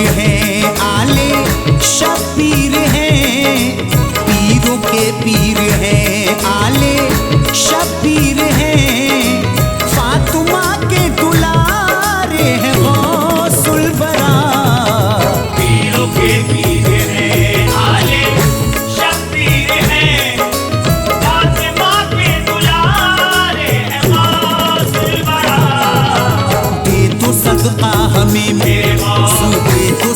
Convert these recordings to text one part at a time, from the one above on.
हैं, आले शबीर हैं, पीरों के पीर हैं, आले शबीर हैं, फातिमा के दुलारे हैं गौसुल वरा। पीरों के पीर हैं, आले शबीर हैं, फातिमा के दुलारे हैं गौसुल वरा। दे तो सदका हमें मेरे मौला, दे तो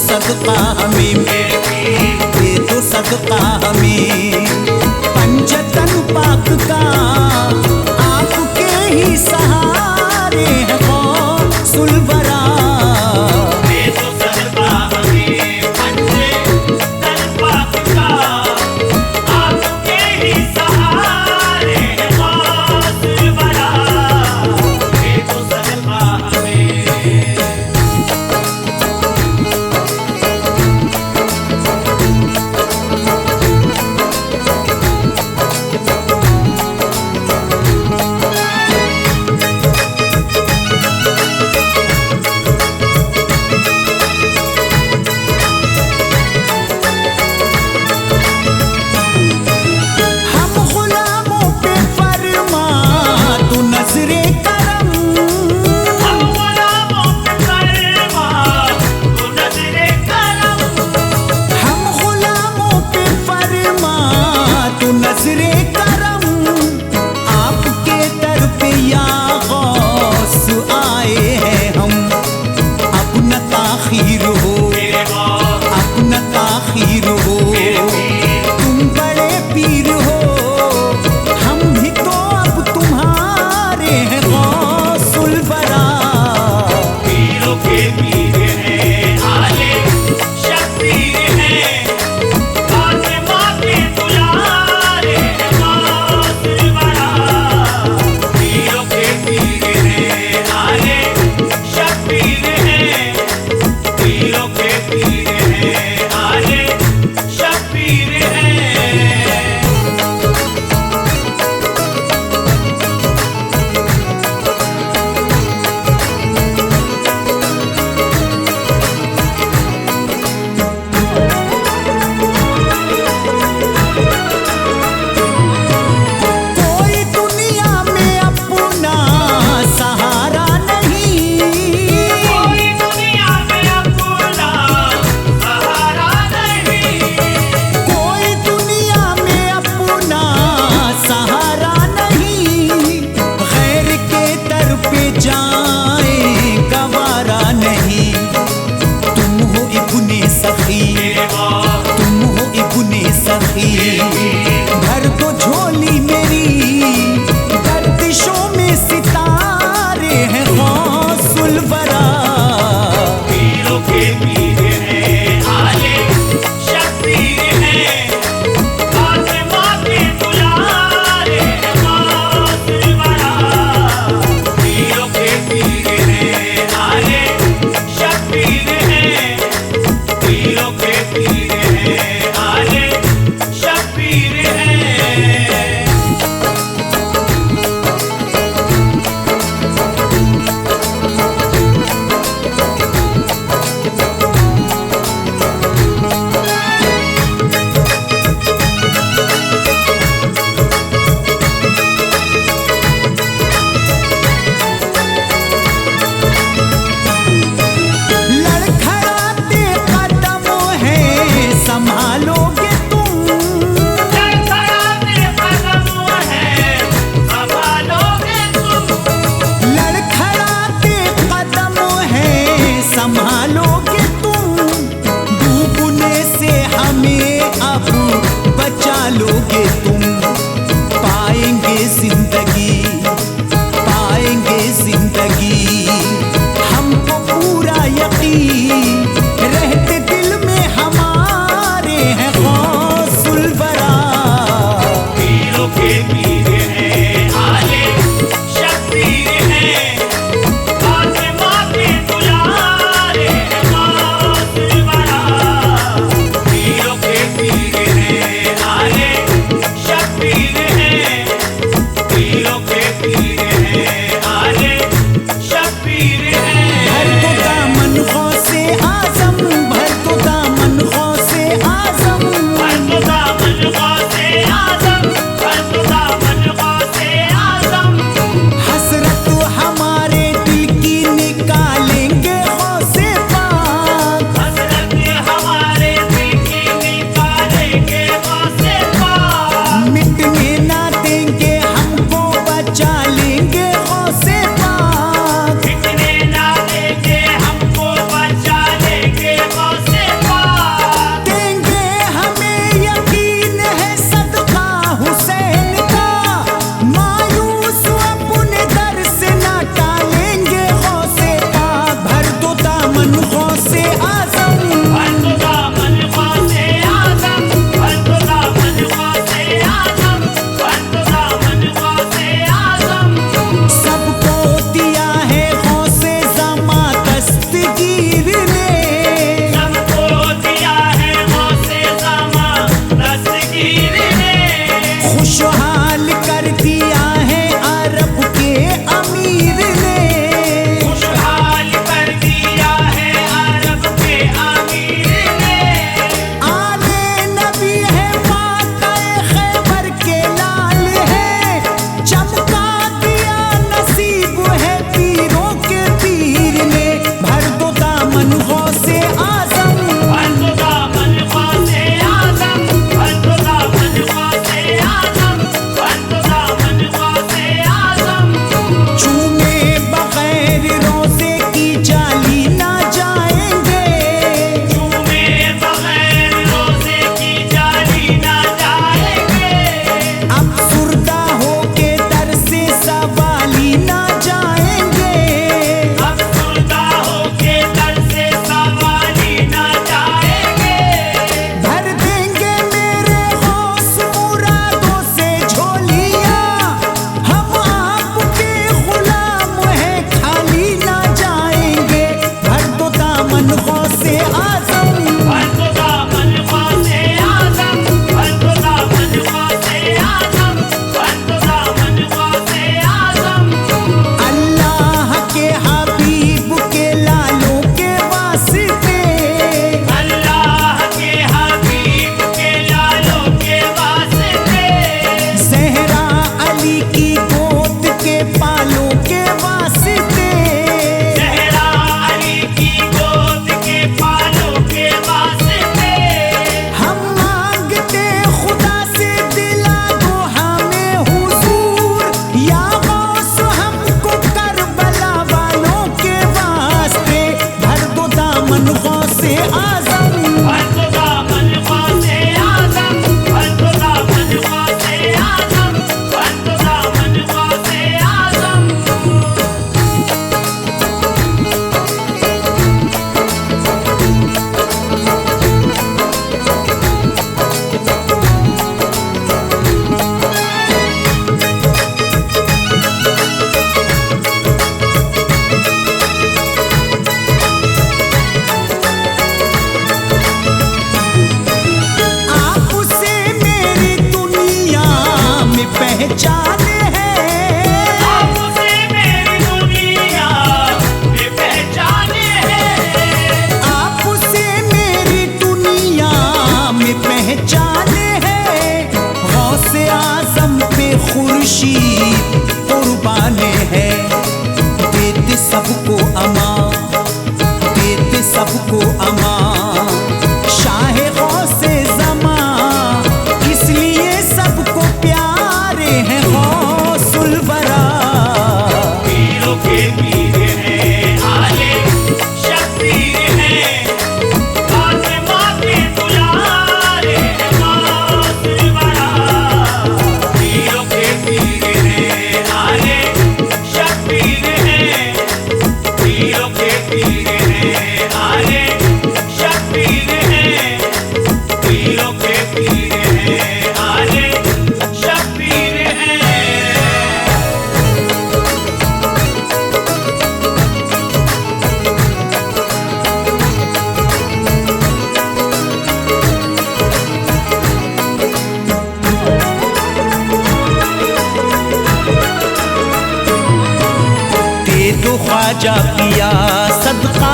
ख्वाजा पिया सदका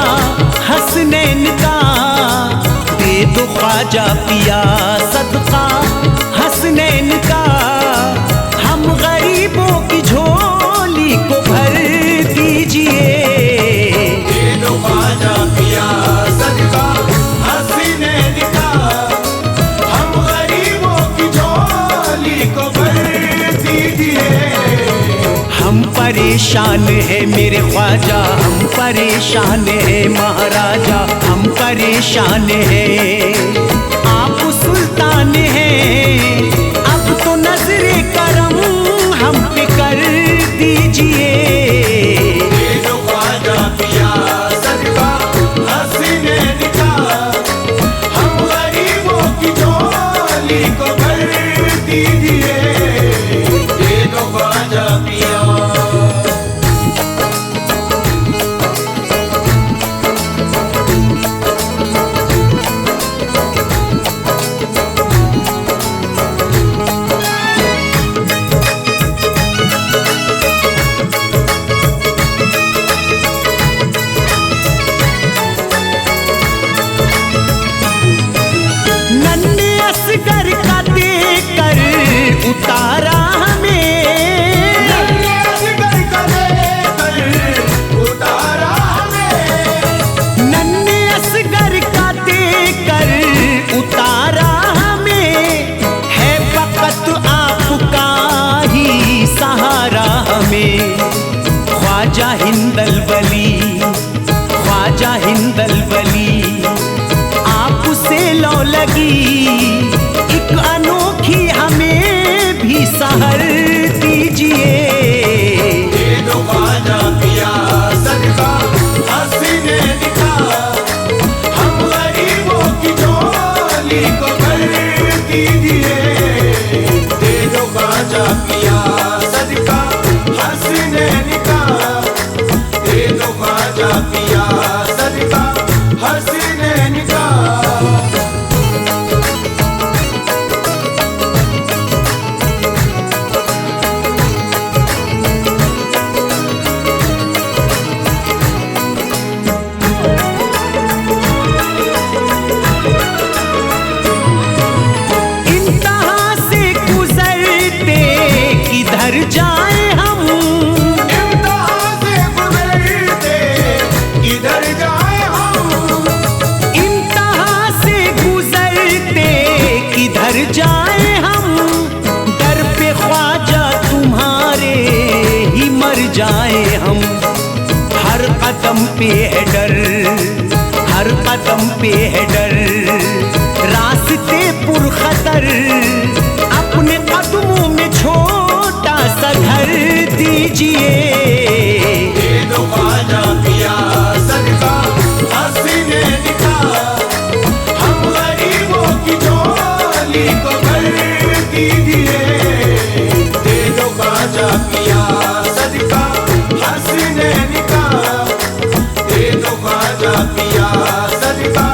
हसनैन का, दे दो ख्वाजा पिया सदका हसनैन का, हम गरीबों की झोली को भर दीजिए। दे दो ख्वाजा पिया सदका हसनैन का, हम गरीबों की झोली को भर दीजिए। हम परेशान है मेरे ख्वाजा, हम परेशान है महाराजा, हम परेशान है। आप सुल्तान हैं, अब तो नजरे करम हम पे कर दीजिए। दे दो ख्वाजा पिया सदका हसनैन का, हम गरीबों की झोली को भर दीजिए। दे दो ख्वाजा पिया। नन्हे असगर का देकर उतारा हमें, नन्हे असगर का देकर उतारा हमें, नन्हे असगर का देकर उतारा हमें, है फकत आपका ही सहारा हमें। ख्वाजा हिंदल वली, ख्वाजा हिंदल वली, आपसे लौ लगी एक अनोखी हमें भी सहर दीजिए। दे दो ख्वाजा पिया सदका हसनैन का, हम गरीबों की झोली को भर दीजिए। दे दो ख्वाजा पिया सदका हसनैन का, दे दो ख्वाजा पिया सदका हसनैन का। इंतहा से गुजरते किधर जाए हम, इम्तिहान से गुजरते किधर जाए हम, इंतहा से गुजरते किधर जाए हम, डर पे ख्वाजा तुम्हारे ही मर जाए हम। हर कदम पे है डर, हर कदम पे है डर, रास्ते पुरखतर, अपने कदमों में छोटा सा घर दीजिए। दे दो ख्वाजा पिया सदका हसनैन का, हम गरीबों की झोली को भर दीजिए। दे दो ख्वाजा पिया सदका हसनैन का, दे दो ख्वाजा पिया सदका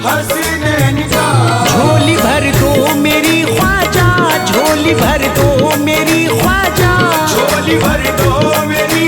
हसनैन का। झोली भर दो मेरी ख्वाजा, झोली भर दो मेरी ख्वाजा, झोली भर दो मेरी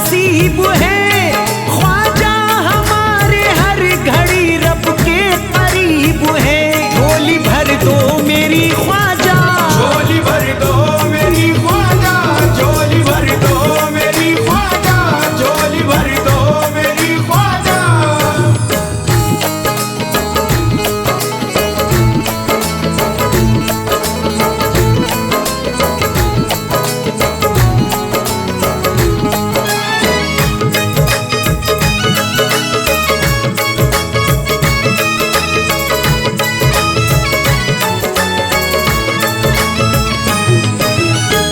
नसीब है ख्वाजा हमारे हर घड़ी रब के करीब है। झोली भर दो मेरी ख्वाजा, झोली भर दो मेरी ख्वाजा, झोली भर दो मेरी ख्वाजा, झोली भर दो मेरी ख्वाजा।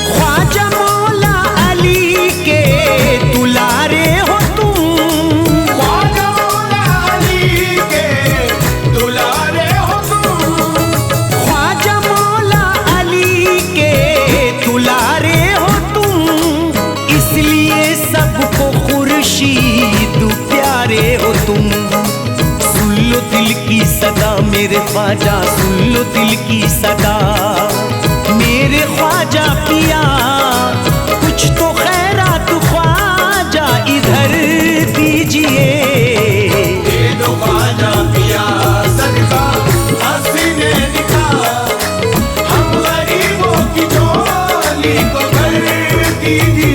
ख्वाजा मौला अली के दुलारे हो तुम, ख्वाजा मौला अली के दुलारे हो तुम, ख्वाजा मौला अली के दुलारे हो तुम, इसलिए सबको खुर्शीद प्यारे हो तुम। सुन लो दिल की सदा मेरे ख्वाजा, सुन लो दिल की सदा मेरे ख्वाजा पिया, कुछ तो खैरात ख्वाजा इधर दीजिए। दे दो ख्वाजा पिया सदका हसीने निकाह, हम गरीबों की झोली को भर दीजिए।